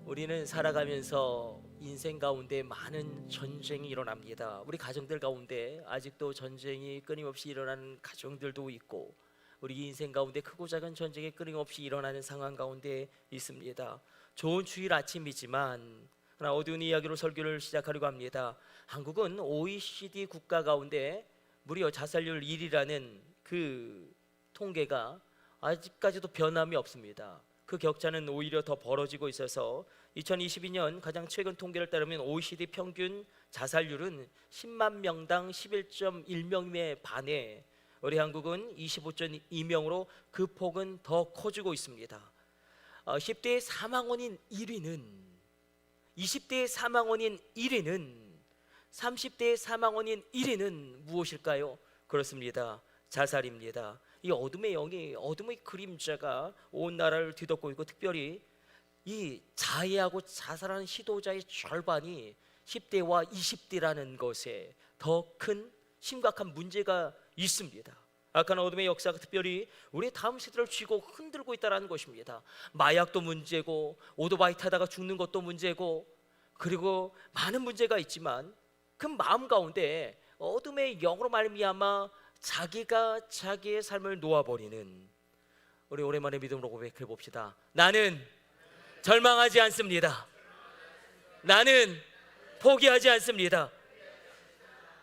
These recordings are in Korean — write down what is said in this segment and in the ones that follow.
우리는 살아가면서 인생 가운데 많은 전쟁이 일어납니다. 우리 가정들 가운데 아직도 전쟁이 끊임없이 일어나는 가정들도 있고, 우리 인생 가운데 크고 작은 전쟁이 끊임없이 일어나는 상황 가운데 있습니다. 좋은 주일 아침이지만 하나 어두운 이야기로 설교를 시작하려고 합니다. 한국은 OECD 국가 가운데 무려 자살률 1위라는 그 통계가 아직까지도 변함이 없습니다. 그 격차는 오히려 더 벌어지고 있어서 2022년 가장 최근 통계를 따르면 OECD 평균 자살률은 10만 명당 11.1명에 반해 우리 한국은 25.2명으로 그 폭은 더 커지고 있습니다. 10대의 사망원인 1위는 20대의 사망원인 1위는 30대의 사망원인 1위는 무엇일까요? 그렇습니다. 자살입니다. 이 어둠의 영이, 어둠의 그림자가 온 나라를 뒤덮고 있고, 특별히 이 자해하고 자살하는 시도자의 절반이 10대와 20대라는 것에 더 큰 심각한 문제가 있습니다. 악한 어둠의 역사가 특별히 우리 다음 세대를 쥐고 흔들고 있다는 것입니다. 마약도 문제고, 오토바이 타다가 죽는 것도 문제고, 그리고 많은 문제가 있지만 그 마음 가운데 어둠의 영으로 말미암아 자기가 자기의 삶을 놓아버리는, 우리 오랜만에 믿음으로 고백해 봅시다. 나는 절망하지 않습니다. 나는 포기하지 않습니다.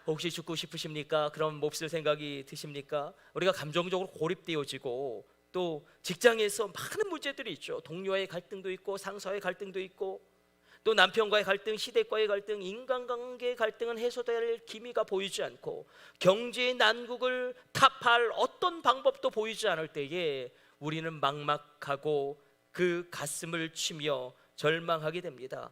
혹시 죽고 싶으십니까? 그런 몹쓸 생각이 드십니까? 우리가 감정적으로 고립되어지고, 또 직장에서 많은 문제들이 있죠. 동료와의 갈등도 있고, 상사와의 갈등도 있고, 또 남편과의 갈등, 시댁과의 갈등, 인간관계의 갈등은 해소될 기미가 보이지 않고, 경제의 난국을 타파할 어떤 방법도 보이지 않을 때에 우리는 막막하고 그 가슴을 치며 절망하게 됩니다.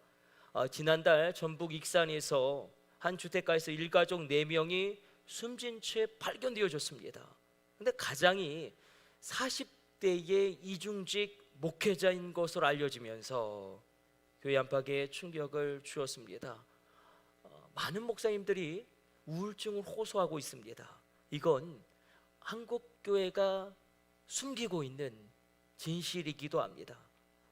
지난달 전북 익산에서 한 주택가에서 일가족 4명이 숨진 채 발견되어졌습니다. 근데 가장이 40대의 이중직 목회자인 것으로 알려지면서 교회 안팎에 충격을 주었습니다. 많은 목사님들이 우울증을 호소하고 있습니다. 이건 한국 교회가 숨기고 있는 진실이기도 합니다.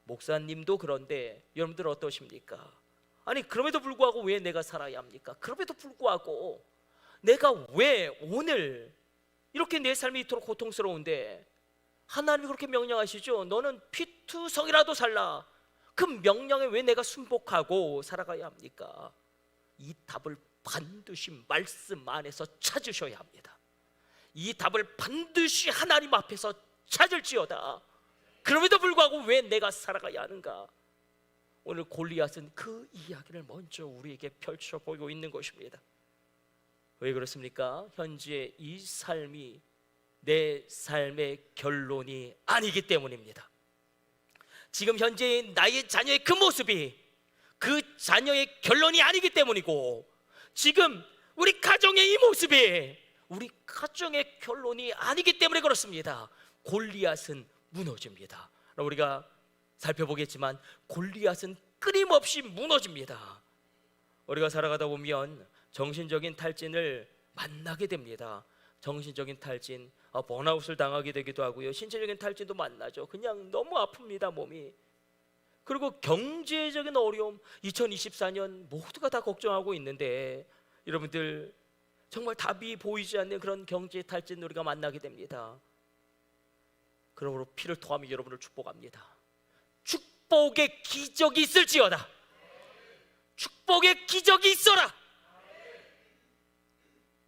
목사님도 그런데 여러분들 어떠십니까? 아니, 그럼에도 불구하고 왜 내가 살아야 합니까? 그럼에도 불구하고 내가 왜 오늘 이렇게 내 삶이 이토록 고통스러운데 하나님이 그렇게 명령하시죠. 너는 피투성이라도 살라. 그 명령에 왜 내가 순복하고 살아가야 합니까? 이 답을 반드시 말씀 안에서 찾으셔야 합니다. 이 답을 반드시 하나님 앞에서 찾을지어다. 그럼에도 불구하고 왜 내가 살아가야 하는가? 오늘 골리앗은 그 이야기를 먼저 우리에게 펼쳐 보이고 있는 것입니다. 왜 그렇습니까? 현재 이 삶이 내 삶의 결론이 아니기 때문입니다. 지금 현재 나의 자녀의 그 모습이 그 자녀의 결론이 아니기 때문이고, 지금 우리 가정의 이 모습이 우리 가정의 결론이 아니기 때문에 그렇습니다. 골리앗은 무너집니다. 우리가 살펴보겠지만 골리앗은 끊임없이 무너집니다. 우리가 살아가다 보면 정신적인 탈진을 만나게 됩니다. 정신적인 탈진, 번아웃을 당하게 되기도 하고요. 신체적인 탈진도 만나죠. 그냥 너무 아픕니다, 몸이. 그리고 경제적인 어려움, 2024년 모두가 다 걱정하고 있는데 여러분들 정말 답이 보이지 않는 그런 경제 탈진 우리가 만나게 됩니다. 그러므로 피를 토하며 여러분을 축복합니다. 축복의 기적이 있을지어다. 축복의 기적이 있어라.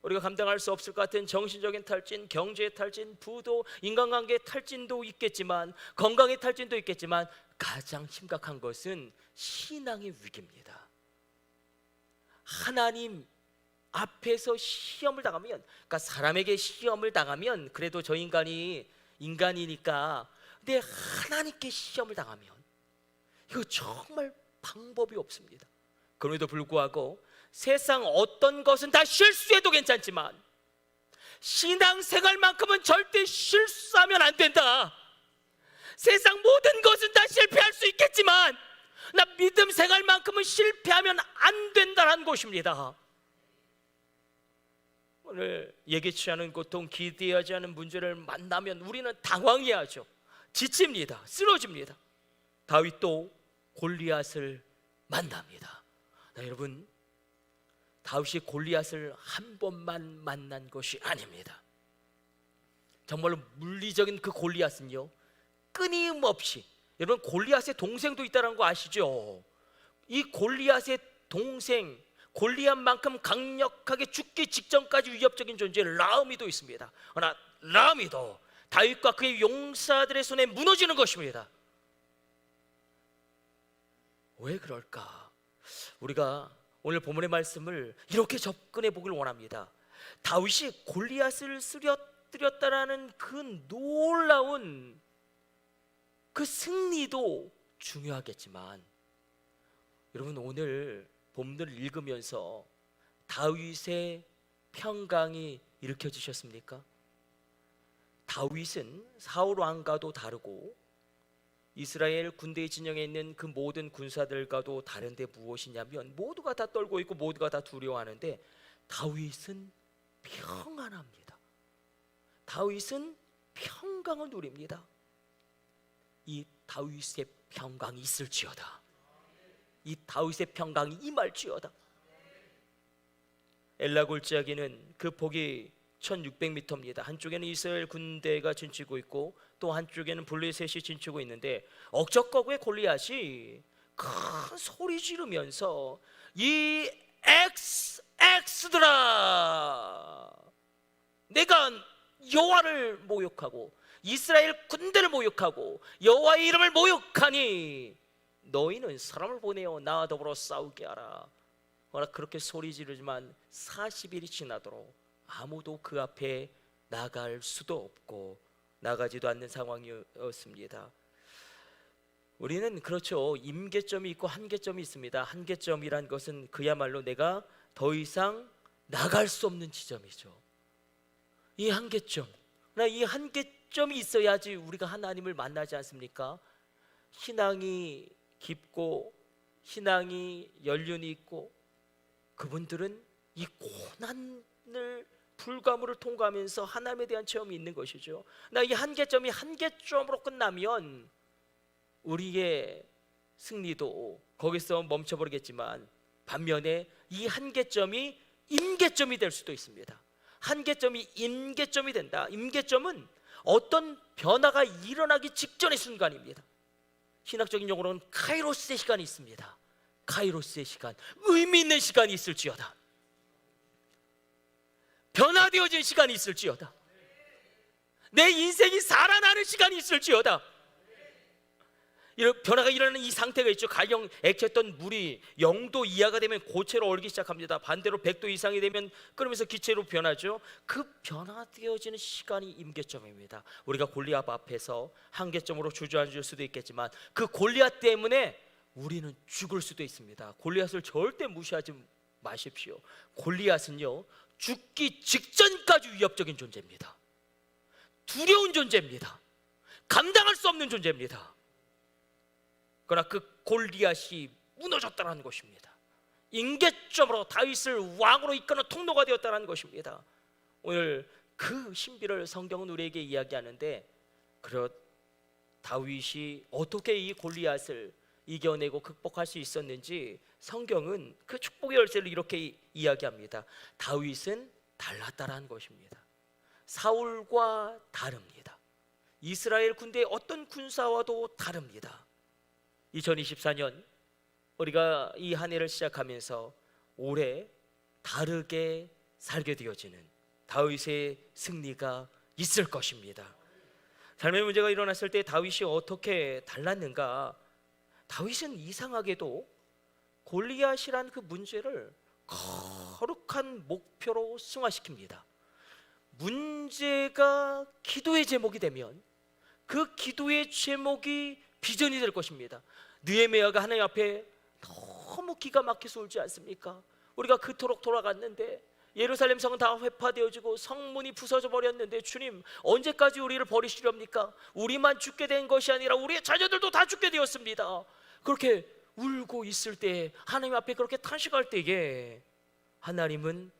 우리가 감당할 수 없을 것 같은 정신적인 탈진, 경제의 탈진, 부도, 인간관계의 탈진도 있겠지만, 건강의 탈진도 있겠지만, 가장 심각한 것은 신앙의 위기입니다. 하나님 앞에서 시험을 당하면, 그러니까 사람에게 시험을 당하면 그래도 저 인간이 인간이니까, 근데 하나님께 시험을 당하면 이거 정말 방법이 없습니다. 그럼에도 불구하고 세상 어떤 것은 다 실수해도 괜찮지만 신앙생활만큼은 절대 실수하면 안 된다. 세상 모든 것은 다 실패할 수 있겠지만 나 믿음 생활만큼은 실패하면 안 된다는 것입니다. 오늘 예기치 않은 고통, 기대하지 않은 문제를 만나면 우리는 당황해야죠. 지칩니다. 쓰러집니다. 다윗도 골리앗을 만납니다. 여러분, 다윗이 골리앗을 한 번만 만난 것이 아닙니다. 정말로 물리적인 그 골리앗은요, 끊임없이, 여러분 골리앗의 동생도 있다는 거 아시죠? 이 골리앗의 동생, 골리앗만큼 강력하게 죽기 직전까지 위협적인 존재 라음이도 있습니다. 그러나 라음이도 다윗과 그의 용사들의 손에 무너지는 것입니다. 왜 그럴까? 우리가 오늘 본문의 말씀을 이렇게 접근해 보길 원합니다. 다윗이 골리앗을 쓰러뜨렸다라는 그 놀라운 그 승리도 중요하겠지만, 여러분 오늘 본문을 읽으면서 다윗의 평강이 일으켜지셨습니까? 다윗은 사울 왕과도 다르고 이스라엘 군대 진영에 있는 그 모든 군사들과도 다른데 무엇이냐면, 모두가 다 떨고 있고 모두가 다 두려워하는데 다윗은 평안합니다. 다윗은 평강을 누립니다. 이 다윗의 평강이 있을지어다. 이 다윗의 평강이 임할지어다. 엘라 골짜기는 그 폭이 1600m입니다. 한쪽에는 이스라엘 군대가 진치고 있고 또 한쪽에는 블레셋이 진치고 있는데, 억적거구의 골리앗이 큰 소리 지르면서 이 엑스들아, 내가 여호와를 모욕하고 이스라엘 군대를 모욕하고 여호와의 이름을 모욕하니 너희는 사람을 보내어 나와 더불어 싸우게 하라. 그러나 그렇게 소리 지르지만 40일이 지나도록 아무도 그 앞에 나갈 수도 없고 나가지도 않는 상황이었습니다. 우리는 그렇죠, 임계점이 있고 한계점이 있습니다. 한계점이란 것은 그야말로 내가 더 이상 나갈 수 없는 지점이죠. 이 한계점, 그러나 이 한계점이 있어야지 우리가 하나님을 만나지 않습니까? 신앙이 깊고 신앙이 연륜이 있고 그분들은 이 고난을 불가물을 통과하면서 하나님에 대한 체험이 있는 것이죠. 나 이 한계점이 한계점으로 끝나면 우리의 승리도 거기서 멈춰버리겠지만, 반면에 이 한계점이 임계점이 될 수도 있습니다. 한계점이 임계점이 된다. 임계점은 어떤 변화가 일어나기 직전의 순간입니다. 신학적인 용어로는 카이로스의 시간이 있습니다. 카이로스의 시간, 의미 있는 시간이 있을지어다. 변화되어진 시간이 있을지어다. 내 인생이 살아나는 시간이 있을지어다. 이런 변화가 일어나는 이 상태가 있죠. 가령 액체였던 물이 0도 이하가 되면 고체로 얼기 시작합니다. 반대로 100도 이상이 되면 끓으면서 기체로 변하죠. 그 변화되어지는 시간이 임계점입니다. 우리가 골리앗 앞에서 한계점으로 주저앉을 수도 있겠지만 그 골리앗 때문에 우리는 죽을 수도 있습니다. 골리앗을 절대 무시하지 마십시오. 골리앗은요, 죽기 직전까지 위협적인 존재입니다. 두려운 존재입니다. 감당할 수 없는 존재입니다. 그러나 그 골리앗이 무너졌다는 것입니다. 임계점으로 다윗을 왕으로 이끄는 통로가 되었다는 것입니다. 오늘 그 신비를 성경은 우리에게 이야기하는데, 다윗이 어떻게 이 골리앗을 이겨내고 극복할 수 있었는지 성경은 그 축복의 열쇠를 이렇게 이야기합니다. 다윗은 달랐다라는 것입니다. 사울과 다릅니다. 이스라엘 군대의 어떤 군사와도 다릅니다. 2024년 우리가 이 한 해를 시작하면서 올해 다르게 살게 되어지는 다윗의 승리가 있을 것입니다. 삶의 문제가 일어났을 때 다윗이 어떻게 달랐는가? 다윗은 이상하게도 골리앗이란 그 문제를 거룩한 목표로 승화시킵니다. 문제가 기도의 제목이 되면 그 기도의 제목이 비전이 될 것입니다. 느헤미야가 하나님 앞에 너무 기가 막혀서 울지 않습니까? 우리가 그토록 돌아갔는데 예루살렘 성은 다 회파되어지고 성문이 부서져 버렸는데 주님, 언제까지 우리를 버리시렵니까? 우리만 죽게 된 것이 아니라 우리의 자녀들도 다 죽게 되었습니다. 그렇게 울고 있을 때, 하나님 앞에 그렇게 탄식할 때에 하나님은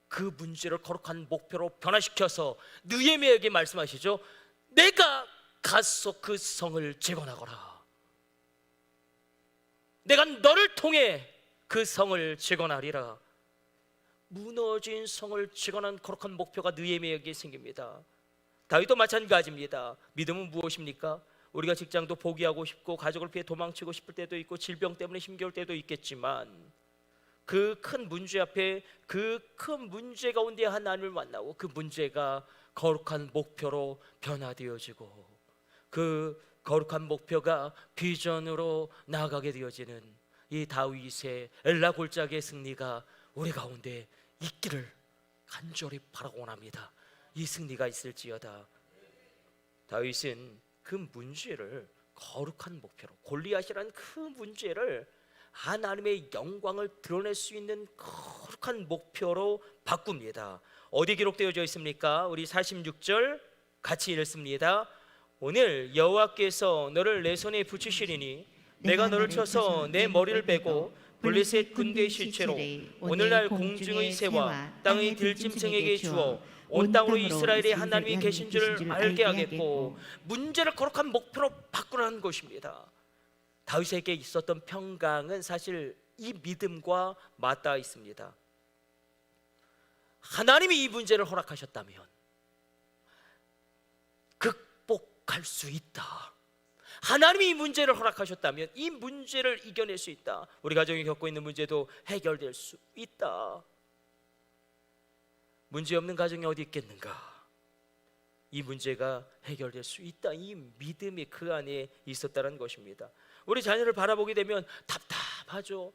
그 문제를 거룩한 목표로 변화시켜서 느헤미야에게 말씀하시죠. 내가 가서 그 성을 재건하거라. 내가 너를 통해 그 성을 재건하리라. 무너진 성을 재건한 거룩한 목표가 느헤미야에게 생깁니다. 다윗도 마찬가지입니다. 믿음은 무엇입니까? 우리가 직장도 포기하고 싶고 가족을 피해 도망치고 싶을 때도 있고 질병 때문에 힘겨울 때도 있겠지만 그 큰 문제 앞에 그 큰 문제 가운데 하나님을 만나고 그 문제가 거룩한 목표로 변화되어지고 그 거룩한 목표가 비전으로 나아가게 되어지는 이 다윗의 엘라 골짜기의 승리가 우리 가운데 있기를 간절히 바라고 원합니다. 이 승리가 있을지어다. 다윗은 그 문제를 거룩한 목표로, 골리앗이라는 그 문제를 하나님의 영광을 드러낼 수 있는 거룩한 목표로 바꿉니다. 어디 기록되어져 있습니까? 우리 46절 같이 읽습니다. 오늘 여호와께서 너를 내 손에 붙이시리니 내가 너를 쳐서 내 머리를 베고 블레셋 군대의 실체로 오늘날 공중의 새와 땅의 들짐승에게 주어 온 땅으로 이스라엘의 하나님이 계신 줄 알게 하겠고, 문제를 거룩한 목표로 바꾸라는 것입니다. 다윗에게 있었던 평강은 사실 이 믿음과 맞닿아 있습니다. 하나님이 이 문제를 허락하셨다면 극복할 수 있다. 하나님이 이 문제를 허락하셨다면 이 문제를 이겨낼 수 있다. 우리 가정이 겪고 있는 문제도 해결될 수 있다. 문제 없는 가정이 어디 있겠는가? 이 문제가 해결될 수 있다. 이 믿음이 그 안에 있었다는 것입니다. 우리 자녀를 바라보게 되면 답답하죠.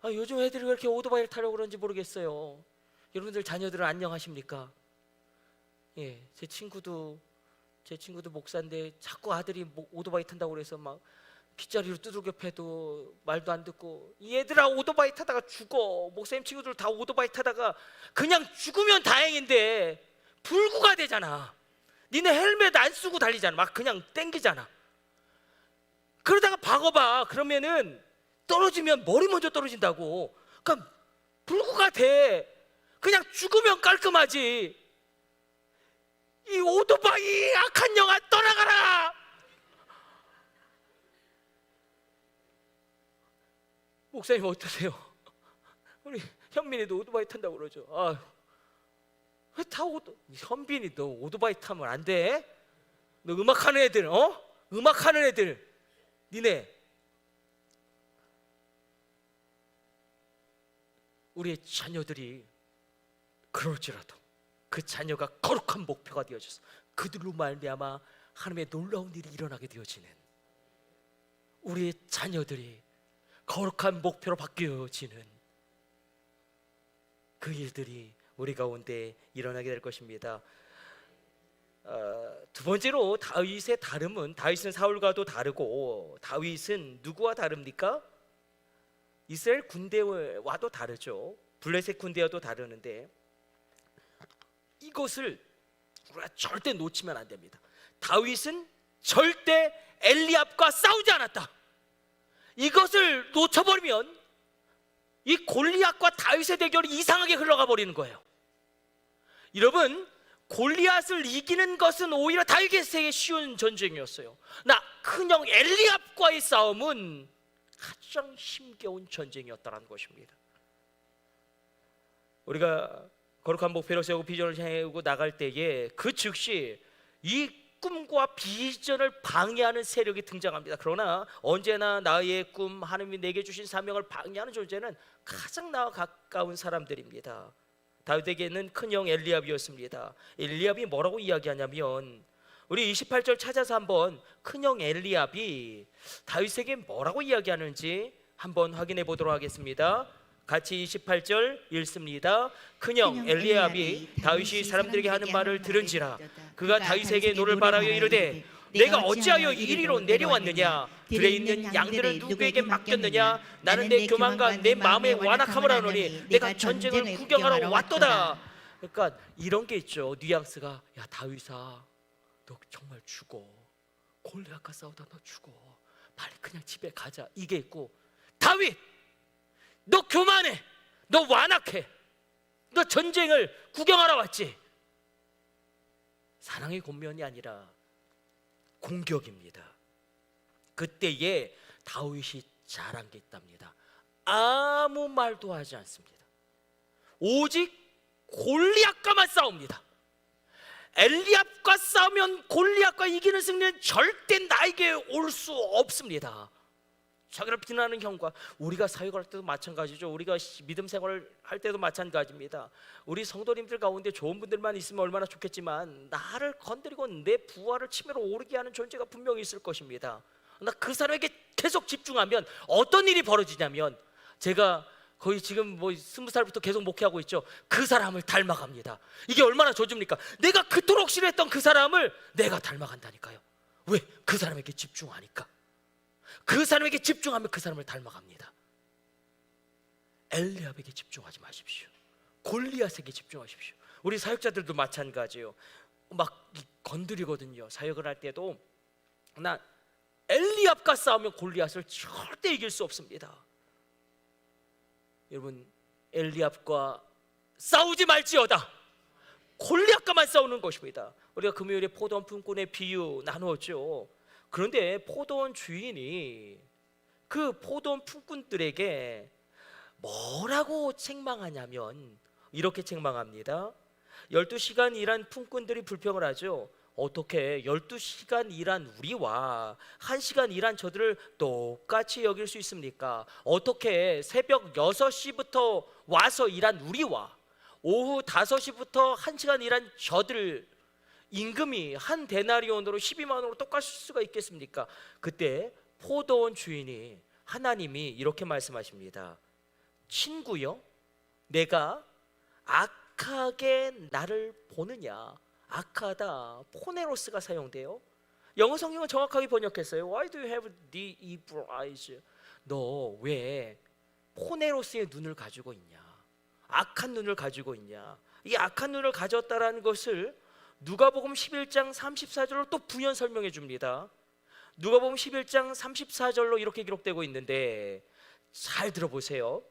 요즘 애들이 왜 이렇게 오토바이를 타려고 그러는지 모르겠어요. 여러분들 자녀들은 안녕하십니까? 예, 제 친구도 목사인데 자꾸 아들이 오토바이 탄다고 그래서 막 빗자리로 두들겨 패도 말도 안 듣고, 이 얘들아 오토바이 타다가 죽어. 목사님 친구들 다 오토바이 타다가 그냥 죽으면 다행인데 불구가 되잖아. 니네 헬멧 안 쓰고 달리잖아. 막 그냥 땡기잖아. 그러다가 박아봐. 그러면은 떨어지면 머리 먼저 떨어진다고. 그러니까 불구가 돼. 그냥 죽으면 깔끔하지. 이 오토바이 악한 영아 떠나가라. 목사님 어떠세요? 우리 현민이도 오토바이 탄다고 그러죠. 왜 다 현빈이 너 오토바이 타면 안 돼? 너 음악하는 애들, 음악하는 애들, 니네 우리의 자녀들이 그럴지라도 그 자녀가 거룩한 목표가 되어져서 그들로 말미암아 하나님의 놀라운 일이 일어나게 되어지는, 우리의 자녀들이 거룩한 목표로 바뀌어지는 그 일들이 우리 가운데 일어나게 될 것입니다. 두 번째로 다윗의 다름은, 다윗은 사울과도 다르고 다윗은 누구와 다릅니까? 이스라엘 군대와도 다르죠. 블레셋 군대와도 다르는데 이것을 우리가 절대 놓치면 안 됩니다. 다윗은 절대 엘리압과 싸우지 않았다. 이것을 놓쳐버리면 이 골리앗과 다윗의 대결이 이상하게 흘러가 버리는 거예요. 여러분, 골리앗을 이기는 것은 오히려 다윗에게 쉬운 전쟁이었어요. 큰형 엘리압과의 싸움은 가장 힘겨운 전쟁이었다는 것입니다. 우리가 거룩한 목표를 세우고 비전을 세우고 나갈 때에 그 즉시 이 꿈과 비전을 방해하는 세력이 등장합니다. 그러나 언제나 나의 꿈, 하나님이 내게 주신 사명을 방해하는 존재는 가장 나와 가까운 사람들입니다. 다윗에게는 큰형 엘리압이었습니다. 엘리압이 뭐라고 이야기하냐면, 우리 28절 찾아서 한번 큰형 엘리압이 다윗에게 뭐라고 이야기하는지 한번 확인해 보도록 하겠습니다. 같이 28절 읽습니다. 큰형 엘리압이 다윗이 사람들에게 하는 말을 들은지라 그가 다윗에게 노를 바라여 이르되 내가 어찌하여 이리로 내려왔느냐? 들에 있는 양들을 누구에게 맡겼느냐? 나는 내 교만과 내 마음의 완악함을 하노니 내가 전쟁을 구경하러 왔도다. 그러니까 이런 게 있죠. 뉘앙스가, 야 다윗아, 너 정말 죽어. 골리앗과 싸우다 너 죽어. 빨리 그냥 집에 가자. 이게 있고, 다윗 너 교만해, 너 완악해, 너 전쟁을 구경하러 왔지. 사랑의 권면이 아니라 공격입니다. 그때에 다윗이 잘한 게 있답니다. 아무 말도 하지 않습니다. 오직 골리앗과만 싸웁니다. 엘리압과 싸우면 골리앗과 이기는 승리는 절대 나에게 올 수 없습니다. 자기를 비난하는 형과, 우리가 사역할 때도 마찬가지죠. 우리가 믿음 생활을 할 때도 마찬가지입니다. 우리 성도님들 가운데 좋은 분들만 있으면 얼마나 좋겠지만, 나를 건드리고 내 부활을 치매로 오르게 하는 존재가 분명히 있을 것입니다. 나 그 사람에게 계속 집중하면 어떤 일이 벌어지냐면, 제가 거의 지금 20살부터 계속 목회하고 있죠. 그 사람을 닮아갑니다. 이게 얼마나 좋습니까? 내가 그토록 싫어했던 그 사람을 내가 닮아간다니까요. 왜? 그 사람에게 집중하니까. 그 사람에게 집중하면 그 사람을 닮아갑니다. 엘리압에게 집중하지 마십시오. 골리앗에게 집중하십시오. 우리 사역자들도 마찬가지예요. 막 건드리거든요. 사역을 할 때도 나 엘리압과 싸우면 골리앗을 절대 이길 수 없습니다. 여러분, 엘리압과 싸우지 말지어다. 골리앗과만 싸우는 것입니다. 우리가 금요일에 포도원 품꾼의 비유 나누었죠. 그런데 포도원 주인이 그 포도원 품꾼들에게 뭐라고 책망하냐면 이렇게 책망합니다. 12시간 일한 품꾼들이 불평을 하죠. 어떻게 12시간 일한 우리와 1시간 일한 저들을 똑같이 여길 수 있습니까? 어떻게 새벽 6시부터 와서 일한 우리와 오후 5시부터 1시간 일한 저들 임금이 한 데나리온으로 12만 원으로 똑같을 수가 있겠습니까? 그때 포도원 주인이, 하나님이 이렇게 말씀하십니다. 친구여, 내가 악하게 나를 보느냐? 악하다, 포네로스가 사용돼요. 영어 성경은 정확하게 번역했어요. Why do you have the evil eyes? 너 왜 포네로스의 눈을 가지고 있냐? 악한 눈을 가지고 있냐? 이 악한 눈을 가졌다라는 것을 누가복음 11장 34절로 또 부연 설명해 줍니다. 누가복음 11장 34절로 이렇게 기록되고 있는데, 잘 들어보세요.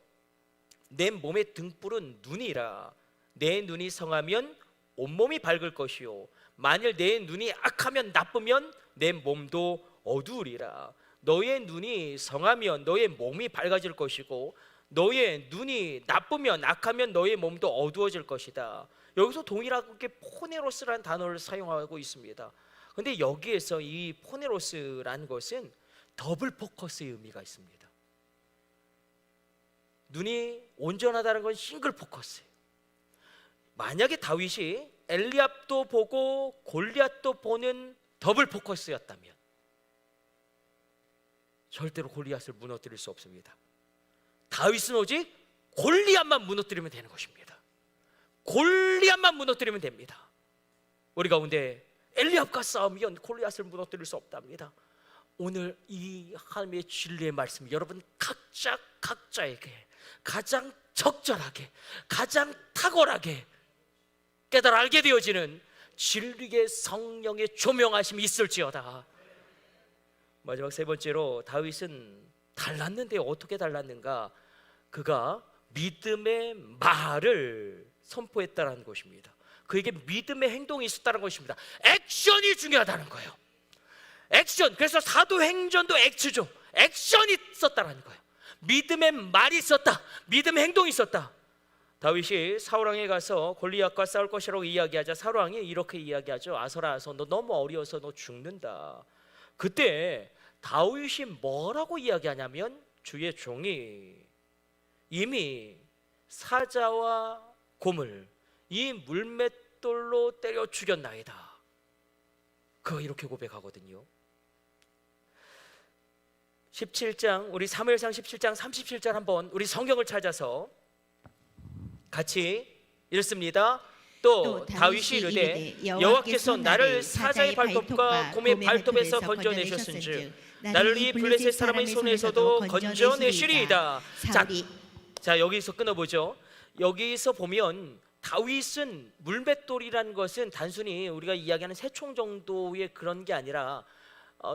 내 몸의 등불은 눈이라. 내 눈이 성하면 온몸이 밝을 것이요, 만일 내 눈이 악하면 나쁘면 내 몸도 어두우리라. 너의 눈이 성하면 너의 몸이 밝아질 것이고, 너의 눈이 나쁘면 악하면 너의 몸도 어두워질 것이다. 여기서 동일하게 포네로스라는 단어를 사용하고 있습니다. 그런데 여기에서 이 포네로스라는 것은 더블 포커스의 의미가 있습니다. 눈이 온전하다는 건 싱글 포커스예요. 만약에 다윗이 엘리압도 보고 골리앗도 보는 더블 포커스였다면 절대로 골리앗을 무너뜨릴 수 없습니다. 다윗은 오직 골리앗만 무너뜨리면 되는 것입니다. 골리앗만 무너뜨리면 됩니다. 우리 가운데 엘리압과 싸우면 골리앗을 무너뜨릴 수 없답니다. 오늘 이 하나님의 진리의 말씀, 여러분 각자에게 가장 적절하게, 가장 탁월하게 깨달아 알게 되어지는 진리의 성령의 조명하심이 있을지어다. 마지막 세 번째로, 다윗은 달랐는데 어떻게 달랐는가? 그가 믿음의 말을 선포했다는 것입니다. 그에게 믿음의 행동이 있었다는 것입니다. 액션이 중요하다는 거예요. 액션. 그래서 사도행전도 액츠죠. 액션이 있었다는 거예요. 믿음의 말이 있었다. 믿음의 행동이 있었다. 다윗이 사울왕에 가서 골리앗과 싸울 것이라고 이야기하자 사울왕이 이렇게 이야기하죠. 아서라, 너 너무 어려워서 너 죽는다. 그때 다윗이 뭐라고 이야기하냐면, 주의 종이 이미 사자와 곰을 이 물맷돌로 때려 죽였나이다. 그가 이렇게 고백하거든요. 17장, 우리 사무엘상 17장 37절 한번 우리 성경을 찾아서 같이 읽습니다. 또 다윗이 이르되 여호와께서 나를 사자의 발톱과 곰의 발톱에서 건져내셨은즉 나를 이 블레셋 사람의 손에서도 건져내시리이다. 자, 여기서 끊어보죠. 여기서 보면 다윗은 물맷돌이라는 것은 단순히 우리가 이야기하는 새총 정도의 그런 게 아니라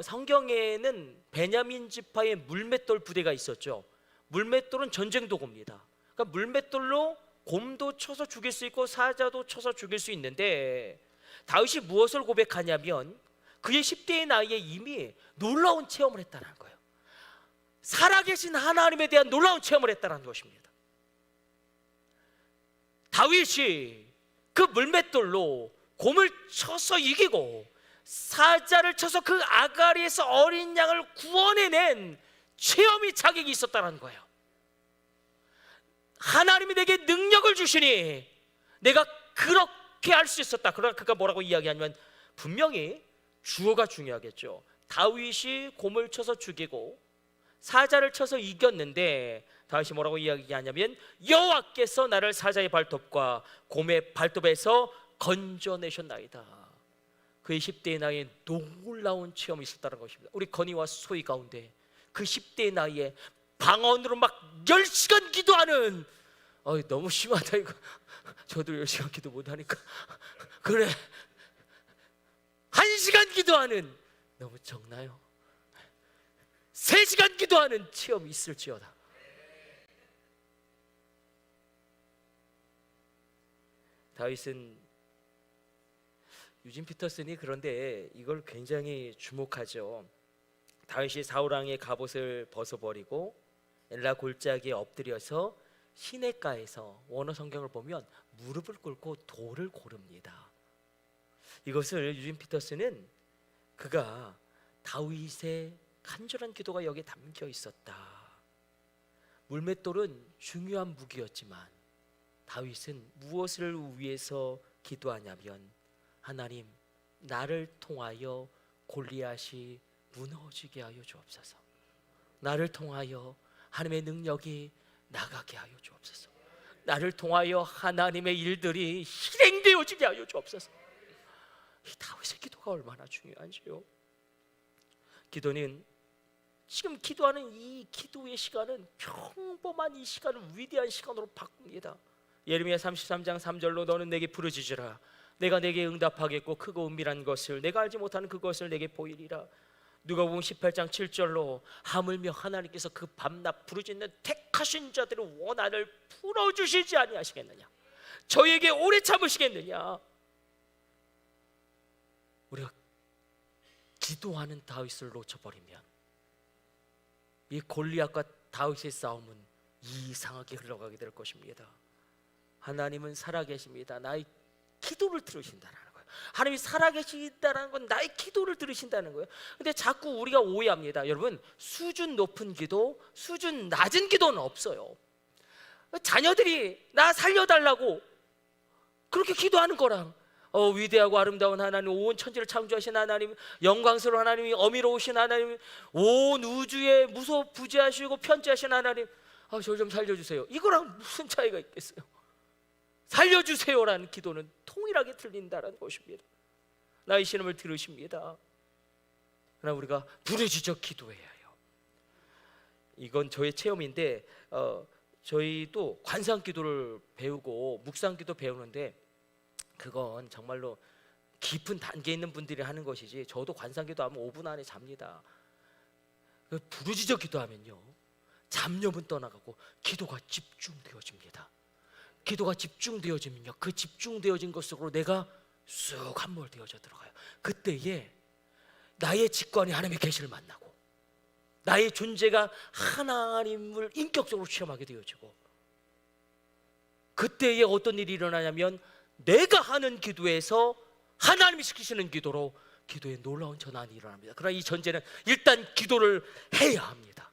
성경에는 베냐민 지파의 물맷돌 부대가 있었죠. 물맷돌은 전쟁 도구입니다. 그러니까 물맷돌로 곰도 쳐서 죽일 수 있고 사자도 쳐서 죽일 수 있는데, 다윗이 무엇을 고백하냐면 그의 10대의 나이에 이미 놀라운 체험을 했다는 거예요. 살아계신 하나님에 대한 놀라운 체험을 했다는 것입니다. 다윗이 그 물맷돌로 곰을 쳐서 이기고 사자를 쳐서 그 아가리에서 어린 양을 구원해낸 체험이 자격이 있었다는 거예요. 하나님이 내게 능력을 주시니 내가 그렇게 할 수 있었다. 그러나 그가 뭐라고 이야기하냐면 분명히 주어가 중요하겠죠. 다윗이 곰을 쳐서 죽이고 사자를 쳐서 이겼는데 다윗이 뭐라고 이야기하냐면 여호와께서 나를 사자의 발톱과 곰의 발톱에서 건져내셨나이다. 그의 10대의 나이에 놀라운 체험이 있었다는 것입니다. 우리 건이와 소희 가운데 그 10대의 나이에 방언으로 막 10시간 기도하는, 너무 심하다 이거. 저도 10시간 기도 못하니까 그래 1시간 기도하는, 너무 적나요? 3시간 기도하는 체험이 있을지어다. 다윗은, 유진 피터슨이 그런데 이걸 굉장히 주목하죠. 다윗이 사울왕의 갑옷을 벗어버리고 엘라 골짜기에 엎드려서 시냇가에서, 원어 성경을 보면 무릎을 꿇고 돌을 고릅니다. 이것을 유진 피터슨은 그가 다윗의 간절한 기도가 여기에 담겨 있었다. 물맷돌은 중요한 무기였지만 다윗은 무엇을 위해서 기도하냐면, 하나님, 나를 통하여 골리앗이 무너지게 하여 주옵소서. 나를 통하여 하나님의 능력이 나가게 하여 주옵소서. 나를 통하여 하나님의 일들이 실행되어지게 하여 주옵소서. 이 다윗의 기도가 얼마나 중요한지요. 기도는, 지금 기도하는 이 기도의 시간은 평범한 이 시간을 위대한 시간으로 바꿉니다. 예레미야 33장 3절로 너는 내게 부르짖으라. 내가 내게 응답하겠고 크고 은밀한 것을, 내가 알지 못하는 그것을 내게 보이리라. 누가복음 18장 7절로 하물며 하나님께서 그 밤낮 부르짖는 택하신 자들의 원한을 풀어주시지 아니하시겠느냐, 저에게 오래 참으시겠느냐. 우리가 기도하는 다윗을 놓쳐버리면 이 골리앗과 다윗의 싸움은 이상하게 흘러가게 될 것입니다. 하나님은 살아계십니다. 나의 기도를 들으신다는 거예요. 하나님이 살아계신다는 건 나의 기도를 들으신다는 거예요. 근데 자꾸 우리가 오해합니다. 여러분, 수준 높은 기도, 수준 낮은 기도는 없어요. 자녀들이 나 살려달라고 그렇게 기도하는 거랑, 위대하고 아름다운 하나님, 온 천지를 창조하신 하나님, 영광스러운 하나님이, 어미로우신 하나님, 온 우주에 무소부지하시고 편지하신 하나님, 저 좀 살려주세요, 이거랑 무슨 차이가 있겠어요? 살려주세요라는 기도는 동일하게 들린다는 것입니다. 나의 신음을 들으십니다. 그러나 우리가 부르짖어 기도해야 해요. 이건 저의 체험인데, 저희도 관상기도를 배우고 묵상기도 배우는데 그건 정말로 깊은 단계에 있는 분들이 하는 것이지, 저도 관상기도 하면 5분 안에 잡니다. 부르짖어 기도하면요, 잡념은 떠나가고 기도가 집중되어집니다. 기도가 집중되어지면요, 그 집중되어진 것 속으로 내가 쑥 함몰되어져 들어가요. 그때에 나의 직관이 하나님의 계시를 만나고 나의 존재가 하나님을 인격적으로 체험하게 되어지고, 그때에 어떤 일이 일어나냐면 내가 하는 기도에서 하나님이 시키시는 기도로 기도에 놀라운 전환이 일어납니다. 그러나 이 전제는 일단 기도를 해야 합니다.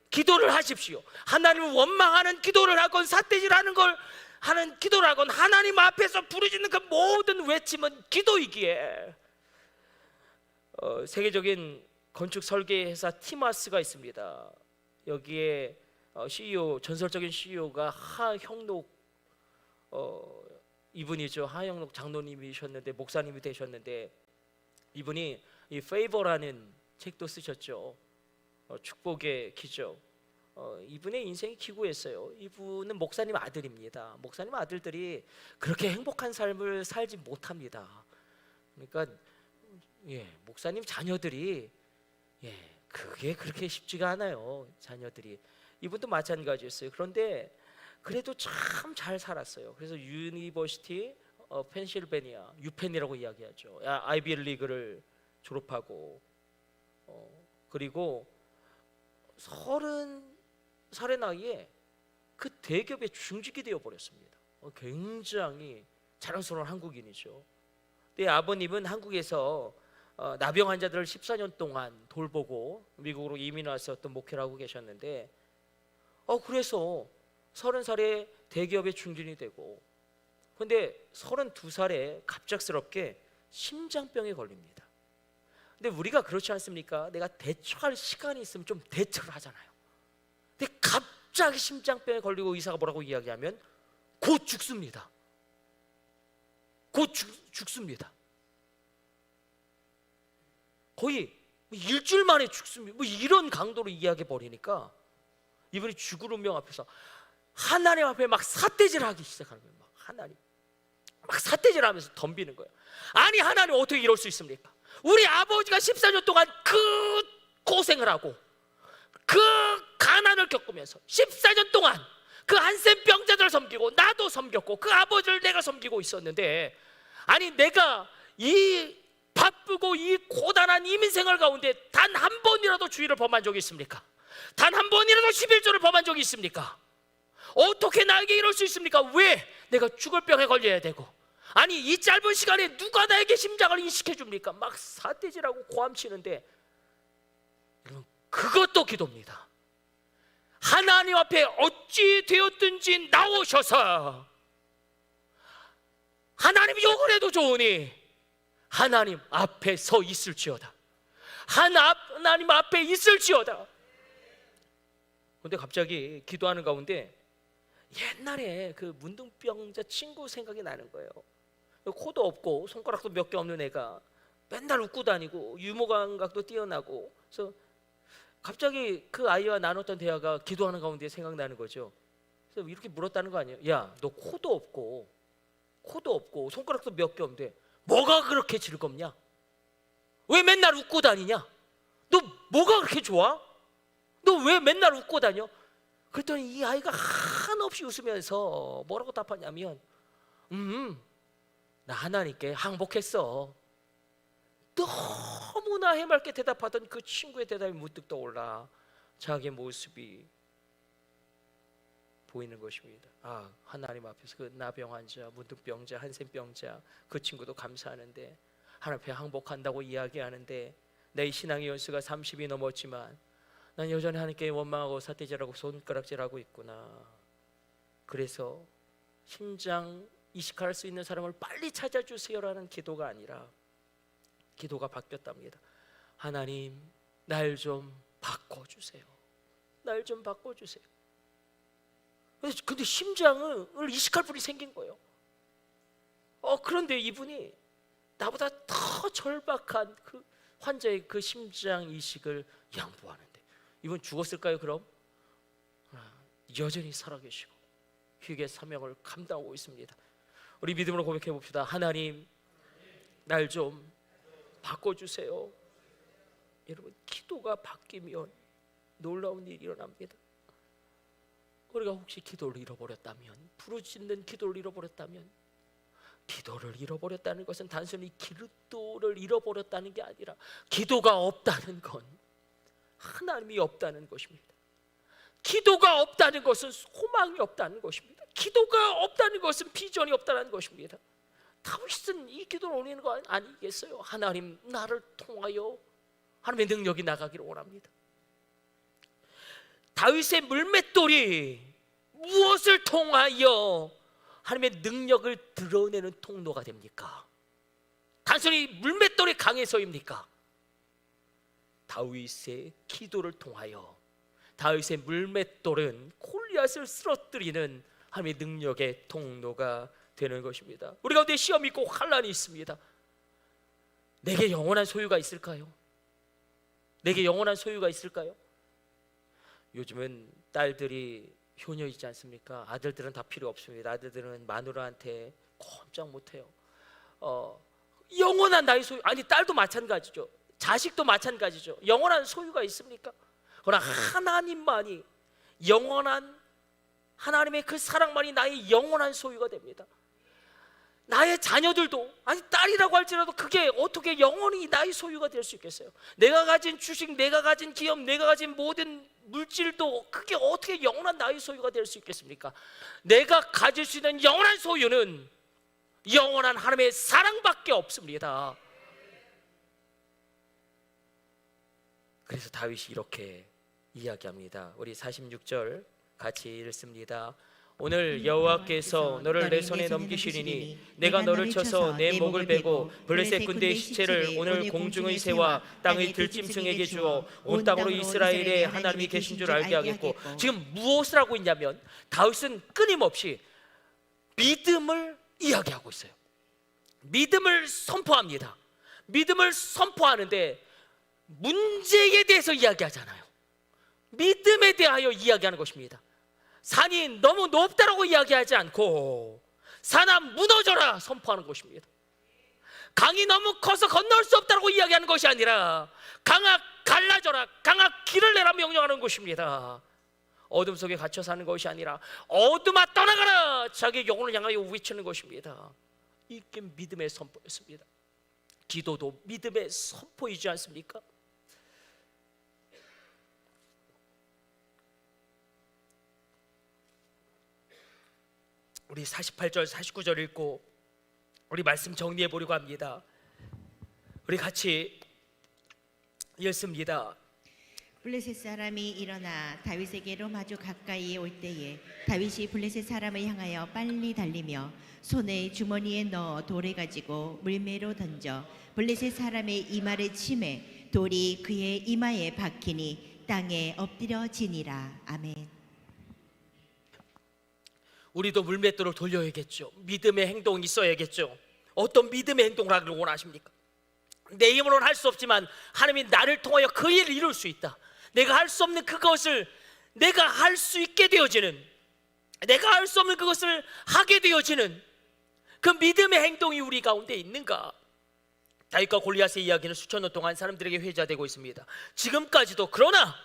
기도를 하십시오. 하나님을 원망하는 기도를 하건 삿대질하는 걸 하는 기도를 하건 하나님 앞에서 부르짖는 그 모든 외침은 기도이기에, 세계적인 건축 설계 회사 티마스가 있습니다. 여기에 CEO, 전설적인 CEO가 하형록 이분이죠. 하형록 장로님이셨는데, 목사님이 되셨는데, 이분이 이 페이버라는 책도 쓰셨죠. 축복의 기적. 이분의 인생이 기구했어요. 이분은 목사님 아들입니다. 목사님 아들들이 그렇게 행복한 삶을 살지 못합니다. 그러니까 목사님 자녀들이 그게 그렇게 쉽지가 않아요. 자녀들이. 이분도 마찬가지였어요. 그런데 그래도 참 잘 살았어요. 그래서 유니버시티 펜실베니아, 유펜이라고 이야기하죠. 아이비 리그를 졸업하고, 그리고 30살의 나이에 그 대기업의 중직이 되어 버렸습니다. 굉장히 자랑스러운 한국인이죠. 내 아버님은 한국에서 나병 환자들을 14년 동안 돌보고 미국으로 이민 와서 또 목회를 하고 계셨는데 그래서 30살에 대기업의 중진이 되고, 근데 32살에 갑작스럽게 심장병에 걸립니다. 근데 우리가 그렇지 않습니까? 내가 대처할 시간이 있으면 좀 대처를 하잖아요. 근데 갑자기 심장병에 걸리고 의사가 뭐라고 이야기하면 곧 죽습니다. 곧 죽습니다. 거의 일주일 만에 죽습니다. 뭐 이런 강도로 이야기해 버리니까 이분이 죽을 운명 앞에서 하나님 앞에 막 삿대질하기 시작하는 거예요. 막 하나님 막 삿대질하면서 덤비는 거예요. 아니 하나님 어떻게 이럴 수 있습니까? 우리 아버지가 14년 동안 그 고생을 하고 그 가난을 겪으면서 14년 동안 그 한센 병자들을 섬기고 나도 섬겼고 그 아버지를 내가 섬기고 있었는데, 아니 내가 이 바쁘고 이 고단한 이민생활 가운데 단 한 번이라도 주의를 범한 적이 있습니까? 단 한 번이라도 11조를 범한 적이 있습니까? 어떻게 나에게 이럴 수 있습니까? 왜 내가 죽을 병에 걸려야 되고, 아니 이 짧은 시간에 누가 나에게 심장을 인식해 줍니까? 막 삿대질하고 고함치는데, 여러분 그것도 기도입니다. 하나님 앞에 어찌 되었든지 나오셔서 하나님 욕을 해도 좋으니 하나님 앞에 서 있을지어다. 하나님 앞에 있을지어다. 근데 갑자기 기도하는 가운데 옛날에 그 문둥병자 친구 생각이 나는 거예요. 코도 없고 손가락도 몇 개 없는 애가 맨날 웃고 다니고 유머 감각도 뛰어나고, 그래서 갑자기 그 아이와 나눴던 대화가 기도하는 가운데 생각나는 거죠. 그래서 이렇게 물었다는 거 아니에요? 야, 너 코도 없고 손가락도 몇 개 없는데 뭐가 그렇게 즐겁냐? 왜 맨날 웃고 다니냐? 너 뭐가 그렇게 좋아? 너 왜 맨날 웃고 다녀? 그랬더니 이 아이가 한없이 웃으면서 뭐라고 답하냐면 나 하나님께 항복했어. 너무나 해맑게 대답하던 그 친구의 대답이 문득 떠올라 자기의 모습이 보이는 것입니다. 하나님 앞에서 그 나병 환자, 문득병자, 한센병자 그 친구도 감사하는데 하나님 앞에 항복한다고 이야기하는데 내 신앙의 연수가 30이 넘었지만 난 여전히 하나님께 원망하고 삿대질하고 손가락질하고 있구나. 그래서 심장 이식할 수 있는 사람을 빨리 찾아주세요라는 기도가 아니라 기도가 바뀌었답니다. 하나님 날 좀 바꿔주세요. 날 좀 바꿔주세요. 근데 심장을 이식할 분이 생긴 거예요. 그런데 이분이 나보다 더 절박한 그 환자의 그 심장 이식을 양보하는데 이분 죽었을까요? 그럼? 여전히 살아계시고 휴게 사명을 감당하고 있습니다. 우리 믿음으로 고백해 봅시다. 하나님 날 좀 바꿔주세요. 여러분 기도가 바뀌면 놀라운 일이 일어납니다. 우리가 혹시 기도를 잃어버렸다면, 부르짖는 기도를 잃어버렸다면, 기도를 잃어버렸다는 것은 단순히 기도를 잃어버렸다는 게 아니라 기도가 없다는 건 하나님이 없다는 것입니다. 기도가 없다는 것은 소망이 없다는 것입니다. 기도가 없다는 것은 비전이 없다는 것입니다. 다윗은 이 기도를 올리는 거 아니겠어요? 하나님 나를 통하여 하나님의 능력이 나가기를 원합니다. 다윗의 물맷돌이 무엇을 통하여 하나님의 능력을 드러내는 통로가 됩니까? 단순히 물맷돌이 강해서입니까? 다윗의 기도를 통하여 다윗의 물맷돌은 골리앗을 쓰러뜨리는 하나님의 능력의 통로가 되는 것입니다. 우리 가운데 시험이 있고 환난이 있습니다. 내게 영원한 소유가 있을까요? 내게 영원한 소유가 있을까요? 요즘은 딸들이 효녀이지 않습니까? 아들들은 다 필요 없습니다. 아들들은 마누라한테 꼼짝 못해요. 영원한 나의 소유, 아니 딸도 마찬가지죠. 자식도 마찬가지죠. 영원한 소유가 있습니까? 그러나 하나님만이 영원한, 하나님의 그 사랑만이 나의 영원한 소유가 됩니다. 나의 자녀들도, 아니 딸이라고 할지라도 그게 어떻게 영원히 나의 소유가 될 수 있겠어요? 내가 가진 주식, 내가 가진 기업, 내가 가진 모든 물질도 그게 어떻게 영원한 나의 소유가 될 수 있겠습니까? 내가 가질 수 있는 영원한 소유는 영원한 하나님의 사랑밖에 없습니다. 그래서 다윗이 이렇게 이야기합니다. 우리 46절 같이 읽습니다. 오늘 여호와께서 너를 내 손에 넘기시리니 내가 너를 쳐서 내 목을 베고 블레셋 군대의 시체를 오늘 공중의 새와 땅의 들짐승에게 주어 온 땅으로 이스라엘의 하나님이 계신 줄 알게 하겠고. 지금 무엇을 하고 있냐면 다윗은 끊임없이 믿음을 이야기하고 있어요. 믿음을 선포합니다. 믿음을 선포하는데 문제에 대해서 이야기하잖아요. 믿음에 대하여 이야기하는 것입니다. 산이 너무 높다라고 이야기하지 않고 산아 무너져라 선포하는 것입니다. 강이 너무 커서 건널 수 없다라고 이야기하는 것이 아니라 강아 갈라져라, 강아 길을 내라 명령하는 것입니다. 어둠 속에 갇혀 사는 것이 아니라 어둠아 떠나가라, 자기 영혼을 향하여 외치는 것입니다. 이게 믿음의 선포였습니다. 기도도 믿음의 선포이지 않습니까? 우리 48절 49절 읽고 우리 말씀 정리해 보려고 합니다. 우리 같이 읽습니다. 블레셋 사람이 일어나 다윗에게로 마주 가까이 올 때에 다윗이 블레셋 사람을 향하여 빨리 달리며 손에 주머니에 넣어 돌을 가지고 물매로 던져 블레셋 사람의 이마를 치매 돌이 그의 이마에 박히니 땅에 엎드려 지니라. 아멘. 우리도 물맷돌을 돌려야겠죠. 믿음의 행동이 있어야겠죠. 어떤 믿음의 행동을 하기를 원하십니까? 내 힘으로는 할 수 없지만 하나님이 나를 통하여 그 일을 이룰 수 있다. 내가 할 수 없는 그것을 내가 할 수 있게 되어지는, 내가 할 수 없는 그것을 하게 되어지는 그 믿음의 행동이 우리 가운데 있는가? 다윗과 골리앗의 이야기는 수천 년 동안 사람들에게 회자되고 있습니다. 지금까지도. 그러나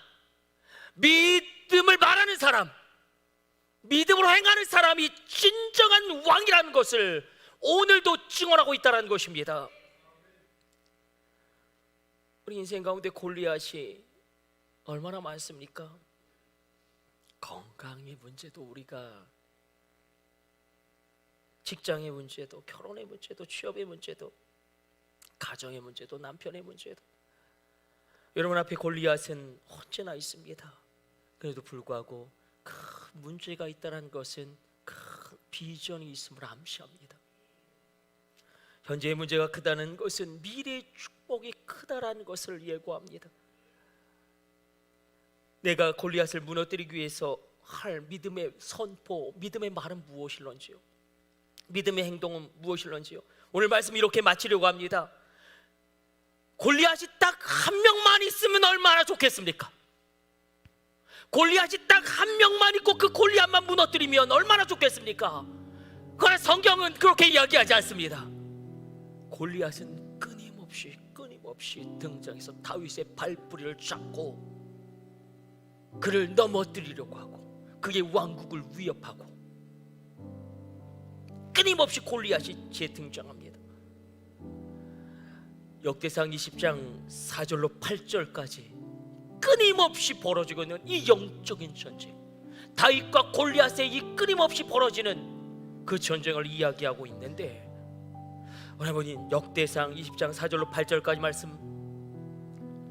믿음을 말하는 사람, 믿음으로 행하는 사람이 진정한 왕이라는 것을 오늘도 증언하고 있다는 것입니다. 우리 인생 가운데 골리앗이 얼마나 많습니까? 건강의 문제도, 우리가 직장의 문제도, 결혼의 문제도, 취업의 문제도, 가정의 문제도, 남편의 문제도, 여러분 앞에 골리앗은 언제나 있습니다. 그래도 불구하고 큰 문제가 있다는 것은 큰 비전이 있음을 암시합니다. 현재의 문제가 크다는 것은 미래의 축복이 크다라는 것을 예고합니다. 내가 골리앗을 무너뜨리기 위해서 할 믿음의 선포, 믿음의 말은 무엇일런지요? 믿음의 행동은 무엇일런지요? 오늘 말씀 이렇게 마치려고 합니다. 골리앗이 딱 한 명만 있으면 얼마나 좋겠습니까? 골리앗이 딱 한 명만 있고 그 골리앗만 무너뜨리면 얼마나 좋겠습니까? 그러나 성경은 그렇게 이야기하지 않습니다. 골리앗은 끊임없이 등장해서 다윗의 발뿌리를 잡고 그를 넘어뜨리려고 하고 그의 왕국을 위협하고, 끊임없이 골리앗이 재등장합니다. 역대상 20장 4절로 8절까지 끊임없이 벌어지고 있는 이 영적인 전쟁, 다윗과 골리앗의 이 끊임없이 벌어지는 그 전쟁을 이야기하고 있는데, 오늘 보니 역대상 20장 4절로 8절까지 말씀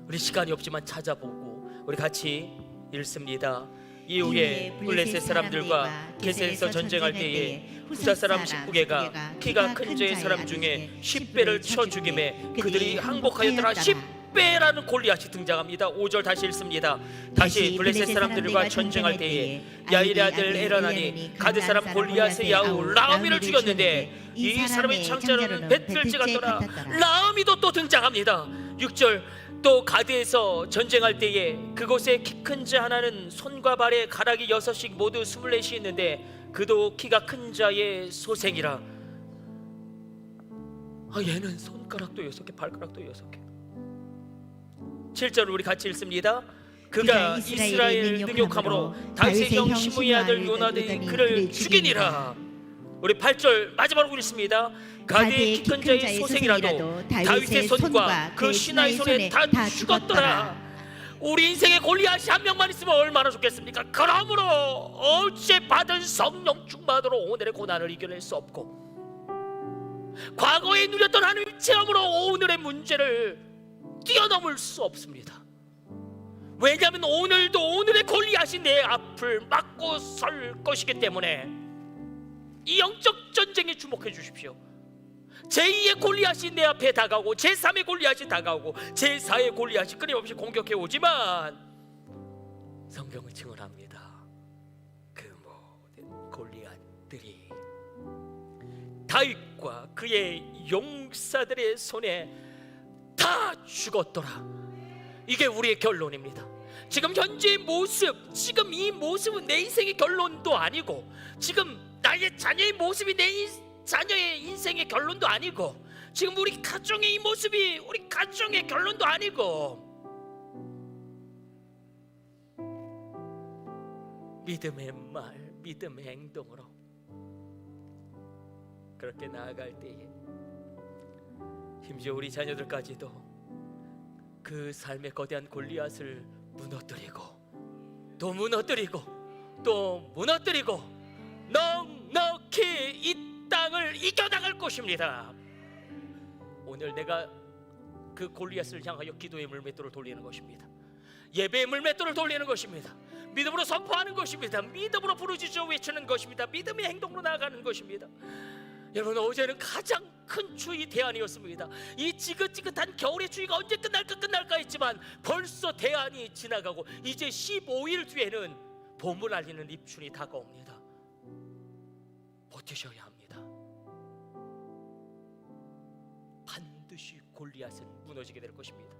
우리 시간이 없지만 찾아보고 우리 같이 읽습니다. 이후에 블레셋 사람들과 게셀에서 전쟁할 때에 후사 사람 19개가 키가 큰 자의 사람 중에 10배를 쳐 죽임에 그들이 항복하였더라. 10배라는 골리앗이 등장합니다. 5절 다시 읽습니다. 다시 블레셋 사람들과 전쟁할 때에 야일의 아들 에라나니 가드 사람 골리앗의 야후 라음이를 죽였는데 이 사람의 창자로는 배틀지 같더라. 라음이도 또 등장합니다. 6절 또 가드에서 전쟁할 때에 그곳에 키 큰 자 하나는 손과 발에 가락이 6씩 모두 24이 있는데 그도 키가 큰 자의 소생이라. 얘는 손가락도 6개, 발가락도 6개. 7절 우리 같이 읽습니다. 그가 이스라엘 능욕함으로 다윗의 형 시므의 아들 요나단이 그를 죽이니라. 우리 8절 마지막으로 읽습니다. 가드의 키 큰 자의 소생이라도 다윗의 손과 그 신하의 손에 다 죽었더라. 우리 인생에 골리앗이 한 명만 있으면 얼마나 좋겠습니까? 그러므로 어제 받은 성령 충만으로 오늘의 고난을 이겨낼 수 없고, 과거에 누렸던 하나님의 체험으로 오늘의 문제를 뛰어넘을 수 없습니다. 왜냐하면 오늘도 오늘의 골리앗이 내 앞을 막고 설 것이기 때문에 이 영적 전쟁에 주목해 주십시오. 제2의 골리앗이 내 앞에 다가오고, 제3의 골리앗이 다가오고, 제4의 골리앗이 끊임없이 공격해 오지만 성경은 증언합니다. 그 모든 골리앗들이 다윗과 그의 용사들의 손에 다 죽었더라. 이게 우리의 결론입니다. 지금 현재의 모습, 지금 이 모습은 내 인생의 결론도 아니고, 지금 나의 자녀의 모습이 내 자녀의 인생의 결론도 아니고, 지금 우리 가정의 이 모습이 우리 가정의 결론도 아니고, 믿음의 말, 믿음의 행동으로 그렇게 나아갈 때에 심지어 우리 자녀들까지도 그 삶의 거대한 골리앗을 무너뜨리고 또 무너뜨리고 또 무너뜨리고 넉넉히 이 땅을 이겨나갈 것입니다. 오늘 내가 그 골리앗을 향하여 기도의 물맷돌을 돌리는 것입니다. 예배의 물맷돌을 돌리는 것입니다. 믿음으로 선포하는 것입니다. 믿음으로 부르짖어 외치는 것입니다. 믿음의 행동으로 나아가는 것입니다. 여러분, 어제는 가장 큰 추위 대안이었습니다. 이 지긋지긋한 겨울의 추위가 언제 끝날까 했지만 벌써 대안이 지나가고 이제 15일 뒤에는 봄을 알리는 입춘이 다가옵니다. 버티셔야 합니다. 반드시 골리앗은 무너지게 될 것입니다.